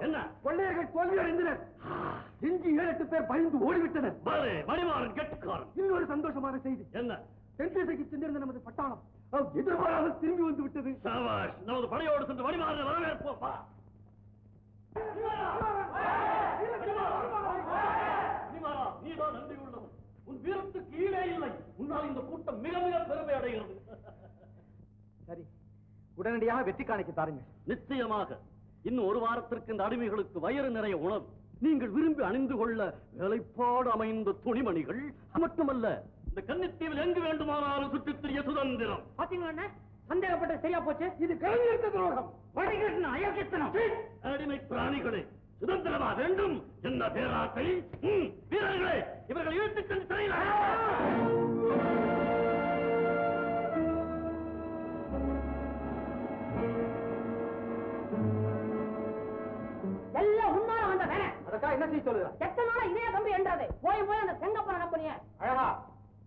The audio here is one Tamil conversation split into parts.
என்ன? கொள்ளையர்கள் தோல்வி அடைந்தனர். எஞ்சி 7-8 பேர் பயந்து ஓடிவிட்டனர். மணிமாறன் கெட்டுக்காரன். இன்னொரு சந்தோஷமான செய்தி. என்ன? தென்திசைக்கு சென்றிருந்த நமது பட்டாளம் எதிர்பாராமல் திரும்பி வந்து விட்டது. நமது படையோடு சென்று மணிமாறனை வரவேற்போம். நீதான் நன்றி உள்ளவன். உன் வீரத்துக்கு ஈடே இல்லை. உன்னால் இந்த கூட்டம் மிக மிக பெருமை அடைகிறது. சரி, உடனடியாக வெற்றி காணிக்க தாருங்கள். நிச்சயமாக. இன்னும் ஒரு வாரத்திற்கு இந்த அடிமைகளுக்கு வயிறு நிறைய உணவு, நீங்கள் விரும்பி அணிந்து கொள்ள வேலைப்பாடு அமைந்த துணிமணிகள், மட்டுமல்ல இந்த கன்னித்தீவில் எங்கு வேண்டுமானாலும் சுற்றித் திரிய சுதந்திரம். பாத்தீங்களா, சந்தேகப்பட்ட சரியா போச்சு. இது கலைஞருக்கு துரோகம், வடகிழக்கு அயோக்கியத்தனம். அடிமை பிராணிகளே, சுதந்திரமா வேண்டும் என்ன பேராசை? வீரர்களே, இவர்கள் இழுத்துச் சென்று சிறையில் எல்லாம் உன்னால வந்த வேலை. அதற்கா என்ன செய்ய சொல்லுங்க? எத்தனை நாளா இதே கம்பி என்றது? போய் போய் அந்த செங்கப்பனை நம்பனிய அழகா,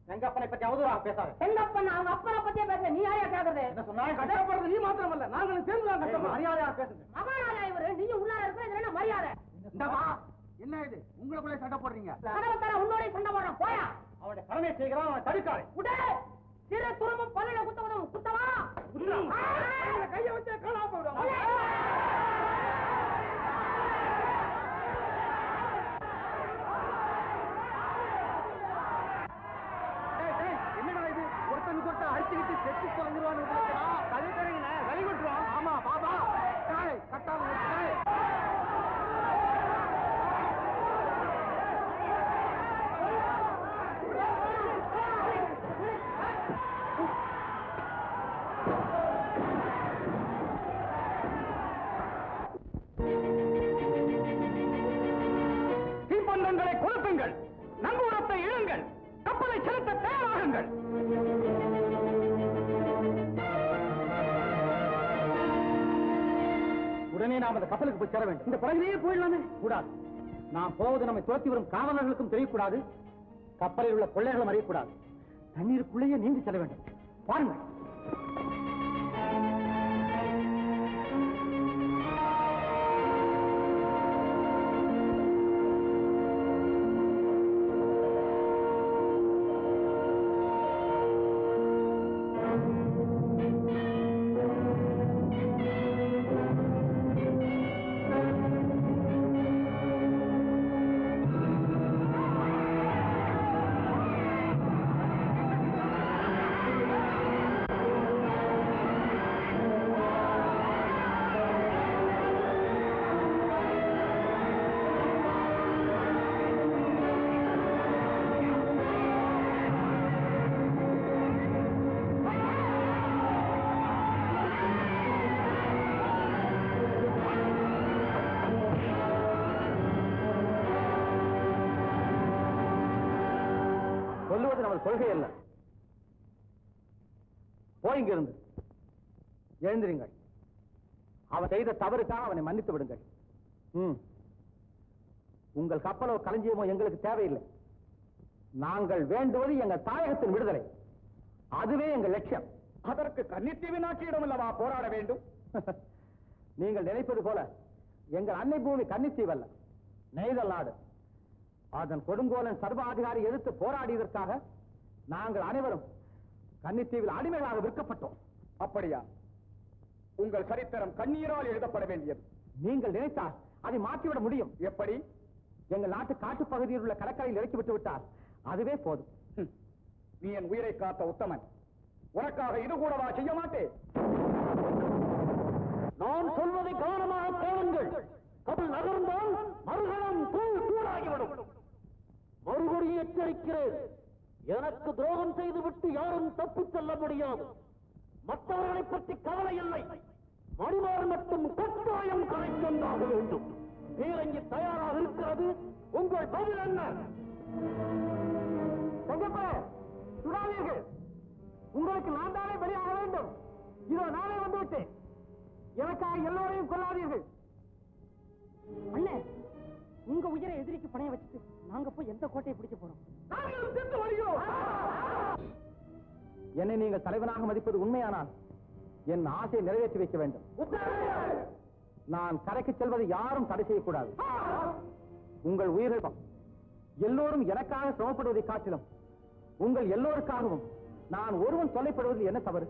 செங்கப்பனை பத்தி அவதூறாக பேசாத. செங்கப்பன் அவங்க அப்பனை பத்தியே பேச, நீ யாரையா கேக்குறது? என்ன சொன்னாலும் கஷ்டப்படுறது நீ மாத்திரமல்ல, நாங்களும் சேர்ந்து மரியாதையா பேசுங்க. மகாராஜா இவரு, நீங்க உள்ளார இருக்கிற இது என்ன மரியாதை? என்ன இது உங்களுக்குள்ளே சண்டை போடுறீங்க? கனவத்தார உன்னோட சண்டை போடுறான். போயா, அவனுடைய கடமை செய்கிறான், அவன் தடுக்காது. உடே சிறு துரும்பும் பல்லுல குத்த உதவும். குத்தவா கையை வச்சு காணாம போயிடும். என்னடா இது, ஒருத்தனுக்கு ஒருத்தன் அடிச்சுக்கிட்டு செத்து வந்துருவான்னு கதை தரீங்க, வெளி விட்டுருவான். ஆமா பாபா, கட்டாள தீப்பந்தங்களை கொளுத்துங்கள், நங்கூரத்தை இழுங்கள், கப்பலை செலுத்த தயாராகுங்கள். உடனே நாம் அந்த கப்பலுக்கு போய் சேர வேண்டும். இந்த படகிலேயே போயிடலாமே? கூடாது. நாம் போவது நம்மை துரத்தி வரும் காவலர்களுக்கும் தெரியக்கூடாது, கப்பலில் உள்ள கொள்ளைகளும் அறியக்கூடாது. தண்ணீருக்குள்ளேயே நீந்தி செல்ல வேண்டும். பாருங்கள். கொள்கை அல்ல. போயிங்கிருந்து எழுந்திருங்கள். அவன் செய்த தவறுக்காக அவனை மன்னித்து விடுங்கள். உங்கள் கப்பலோ களஞ்சியமோ எங்களுக்கு தேவையில்லை. நாங்கள் வேண்டுவது எங்கள் தாயகத்தின் விடுதலை. அதுவே எங்கள் லட்சியம். அதற்கு கன்னித்தீவின் ஆட்சியிடம் அல்லவா போராட வேண்டும்? நீங்கள் நினைப்பது போல எங்கள் அன்னை பூமி கன்னித்தீவு அல்ல, நெய்தல் நாடு. அதன் கொடுங்கோலன் சர்வாதிகாரி எதிர்த்து போராடியதற்காக நாங்கள் அனைவரும் கன்னித்தீவில் அடிமைகளாக விற்கப்பட்டோம். அப்படியா? உங்கள் சரித்திரம் கண்ணீரால் எழுதப்பட வேண்டியது. நீங்கள் நினைத்தால் அதை மாற்றிவிட முடியும். எப்படி? எங்கள் நாட்டு காட்டு பகுதியில் உள்ள கடற்கரையில் இறக்கிவிட்டு விட்டால் அதுவே போதும். நீ என் உயிரை காத்த உத்தமன், உனக்காக இது கூடவா செய்ய மாட்டேன்? நான் சொல்வதை கவனமாக கேளுங்கள். கப்பல் நகர்ந்தால் மறுகணம் தூள் தூளாகிவிடும். மறுபடியும் எச்சரிக்கிறேன், எனக்கு துரோகம் செய்துவிட்டு யாரும் தப்பிச் செல்ல முடியாது. மற்றவர்களை பற்றி கவலை இல்லை. மணிமாறன் மட்டும் கட்டாயம் கரை கொண்டாக வேண்டும். பீரங்கி தயாராக இருக்கிறது. உங்கள் பதில் என்ன? சுடாதீர்கள். உங்களுக்கு நான் தானே வெளியாக வேண்டும். இதோ நானே வந்துவிட்டேன். எனக்காக எல்லோரையும் கொள்ளாதீர்கள். அண்ணே, உங்க உயிரை எதிரிக்கு பணைய வச்சுட்டு நாங்க போய் எந்த கோட்டையை பிடிக்க போறோம்? என்னை நீங்கள் தலைவனாக மதிப்பது உண்மையானால் என் ஆசையை நிறைவேற்றி வைக்க வேண்டும். நான் கரைக்கு செல்வதை யாரும் தடை செய்யக்கூடாது. உங்கள் உயிரிழப்பம் எல்லோரும் எனக்காக சிரமப்படுவதை காட்டிலும் உங்கள் எல்லோருக்காகவும் நான் ஒருவன் தொல்லைப்படுவதில் என்ன தவறு?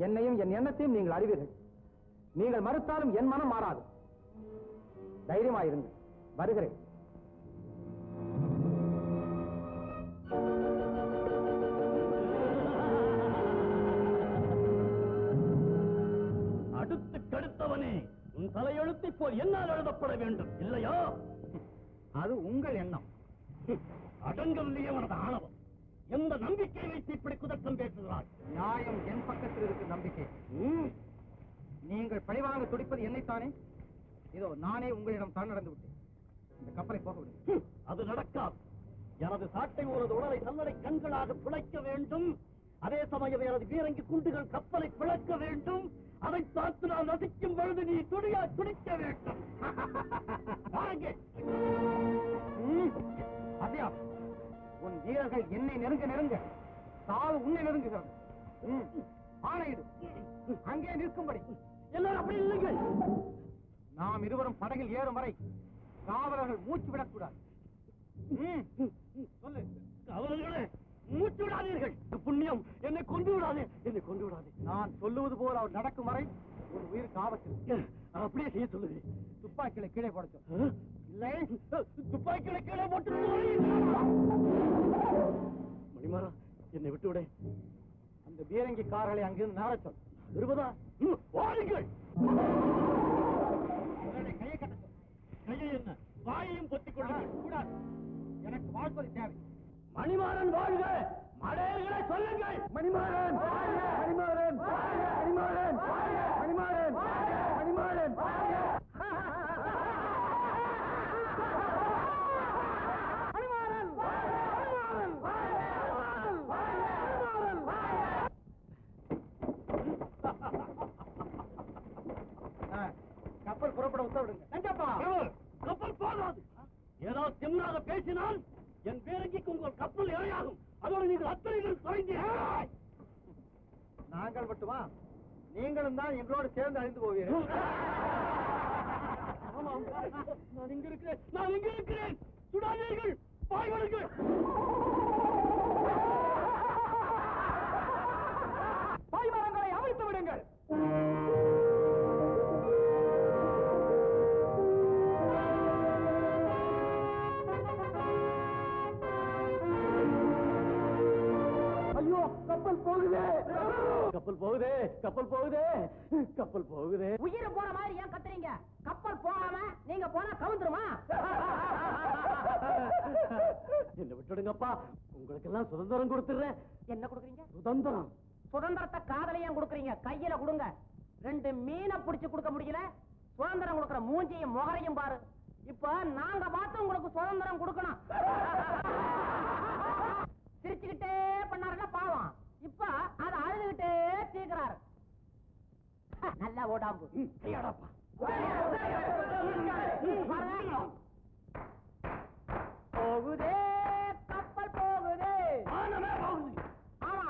என்னையும் என் எண்ணத்தையும் நீங்கள் அறிவீர்கள். நீங்கள் மறுத்தாலும் என் மனம் மாறாது. தைரியமாயிருங்கள். வருகிறேன். அடுத்து கடுத்தவனே, உன் தலையெழுத்தை போல் என்னால் எழுதப்பட வேண்டும் இல்லையா? அது உங்கள் எண்ணம். அடங்கவில்லையே உனது ஆணவம். எந்த நம்பிக்கை வைத்து இப்படி குதர்க்கம் பேசுகிறாய்? நியாயம் என் பக்கத்தில் இருக்கு நம்பிக்கை. நீங்கள் பழிவாங்க துடிப்பது என்னைத்தானே? இதோ நானே உங்களிடம் தான் நடந்து விட்டேன். இந்த கப்பலை போக விடு. அது நடக்காது. எனது சாட்டை உனது உடலை சல்லடை கண்களாக பிழைக்க வேண்டும். அதே சமயம் எனது பீரங்கி குண்டுகள் கப்பலை பிளக்க வேண்டும். அதை பார்த்து நான் ரசிக்கும் பொழுது நீ துடியா துடிக்க வேண்டும். அதையா, உன் வீரர்கள் என்னை நெருங்க நெருங்க சாவு உன்னை நெருங்குகிறது. ஆணையிடு, அங்கே நிற்கும்படி. எல்லாரும் அப்படி இல்லைங்கள். நாம் இருவரும் படகில் ஏறும் வரை காவலர்கள் மூச்சு விடக்கூடாது. சொல்லு. காவலர்களே, மூச்சு விடாதீர்கள். புண்ணியம், என்னை கொண்டு விடாதே, என்னை கொண்டு விடாதே. நான் சொல்லுவது போல் அவர் நடக்கும் வரை ஒரு உயிருக்கு ஆபத்து. அப்படியே செய்ய சொல்லுகிறேன். துப்பாக்கிகளை கீழே போட சொல். இல்லை, துப்பாக்கிகளை கீழே போட்டு மணிமாறா, என்னை விட்டு விட. அந்த பீரங்கி கார்களை அங்கிருந்து நாட சொல். இருபதா வாருங்கள். கையை கட்ட சொல். கையை என்ன, வாயையும் பொத்திக் கொள்ளுங்கள். கூடாது, எனக்கு வாழ்வது தேவை. மணிமாறன் வாழ்க. மடையர்களை சொல்லுங்கள். மணிமாறன் மணிமாறன் மணிமாறன் மணிமாறன் மணிமாறன். கப்பல் புறப்பட உத்தரவிடுங்க. கப்பல் போகாது. ஏதாவது திமிராக பேசினால் என் பேரங்கிக்கு உங்கள் கப்பல் இரையாகும். அதோடு நீங்கள் அத்தனை பேர் குறைந்தீர்கள். நாங்கள் மட்டுமா? நீங்களும் தான் எங்களோடு சேர்ந்து அழிந்து போவீர்கள். நான் இங்க இருக்கிறேன், நான் இங்க இருக்கிறேன். சுடாதீர்கள், பாய்வடுங்கள். பாய்மரங்களை அவிழ்த்து விடுங்கள். ஐயோ, கப்பல் போகுதே, கப்பல் போகுதே, கப்பல் போகுதே, கப்பல் போகுதே. உயிரை போற மாதிரி ஏன் கத்துறீங்க? கப்பல் போகாம நீங்க போனா கவுந்துருமா? என்ன விட்டுடுங்கப்பா, உங்களுக்கு எல்லாம் சுதந்திரம் கொடுத்துறேன். என்ன கொடுக்குறீங்க? சுதந்திரம். சுதந்திரத்தை காதலையும் கொடுக்குறீங்க, கையில கொடுங்க. 2 மீனை பிடிச்சு கொடுக்க முடியல, சுதந்திரம் கொடுக்குற மூஞ்சியும் முகரையும் பாரு. இப்ப நாங்க பார்த்து உங்களுக்கு சுதந்திரம் கொடுக்கணும். சிரிச்சுக்கிட்டே பண்ணாருன்னா பாவம், இப்ப அதை அழுதுகிட்டே தீர்க்கிறாரு. நல்ல ஓடாம்பு. கையாடாப்பா. போகுதே கப்பல் போகுதே. வானமே போகுது. ஆமா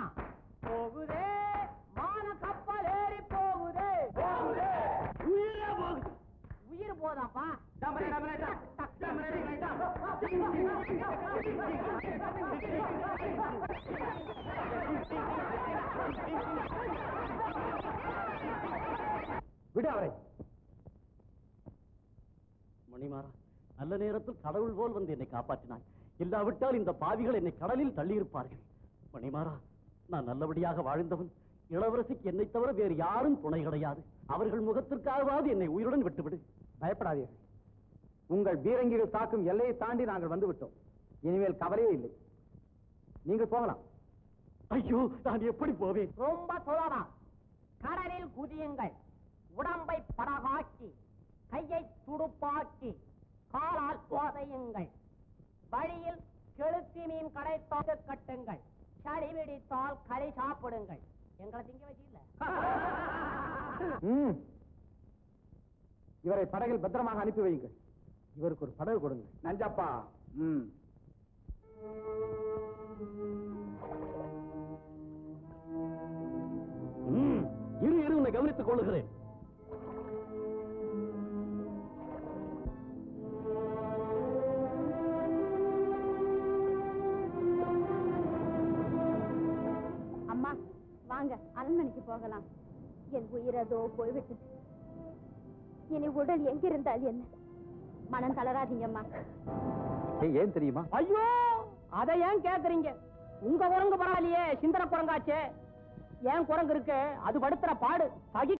போகுதே, மான கப்பல் ஏறி போகுதே. போகுதே, உயிரே போகுது. உயிர் போதாப்பா. விடு அவரை. மணிமாறா, நல்ல நேரத்தில் கடவுள் போல் வந்து என்னை காப்பாற்றினாய். இல்லாவிட்டால் இந்த பாவிகள் என்னை கடலில் தள்ளியிருப்பார்கள். மணிமாறா, நான் நல்லபடியாக வாழ்ந்தவன். இளவரசிக்கு என்னை தவிர வேறு யாரும் துணை கிடையாது. அவர்கள் முகத்திற்காகவாது என்னை உயிருடன் விட்டுவிடு. பயப்படாதீர்கள். உங்கள் பீரங்கிகள் தாக்கும் எல்லையை தாண்டி நாங்கள் வந்து விட்டோம். இனிமேல் கவலையே இல்லை. நீங்கள் போகலாம். ஐயோ, நான் எப்படி போவேன்? ரொம்ப சுலபம். கடலில் குதியுங்கள். உடம்பை படகாக்கி, கையை துடுப்பாக்கி, காலால் போதையுங்கள். வழியில் கெளுத்தி மீன் கடை தோக்கு கட்டுங்கள். சளி பிடித்தால் களி சாப்பிடுங்கள். எங்களை திங்க வச்சில்ல. இவரை படகில் பத்திரமாக அனுப்பி வையுங்கள். இவருக்கு ஒரு படகு கொடுங்க. நஞ்சப்பா. இரு உன்னை கவனித்துக் கொள்ளுகிறேன். வாங்க அரண்மனைக்கு போகலாம். என் உயிரதோ போய்விட்டது. இனி உடல் எங்கிருந்தால் என்ன? மனம் தளராதீங்கம்மா. ஏன் தெரியுமா? ஐயோ, அதை ஏன் கேக்குறீங்க? உங்க குரங்கு பரவாயில்லையே, சிந்தன குரங்காச்சே. ஏன் குரங்கு இருக்கு, அது படுத்துற பாடு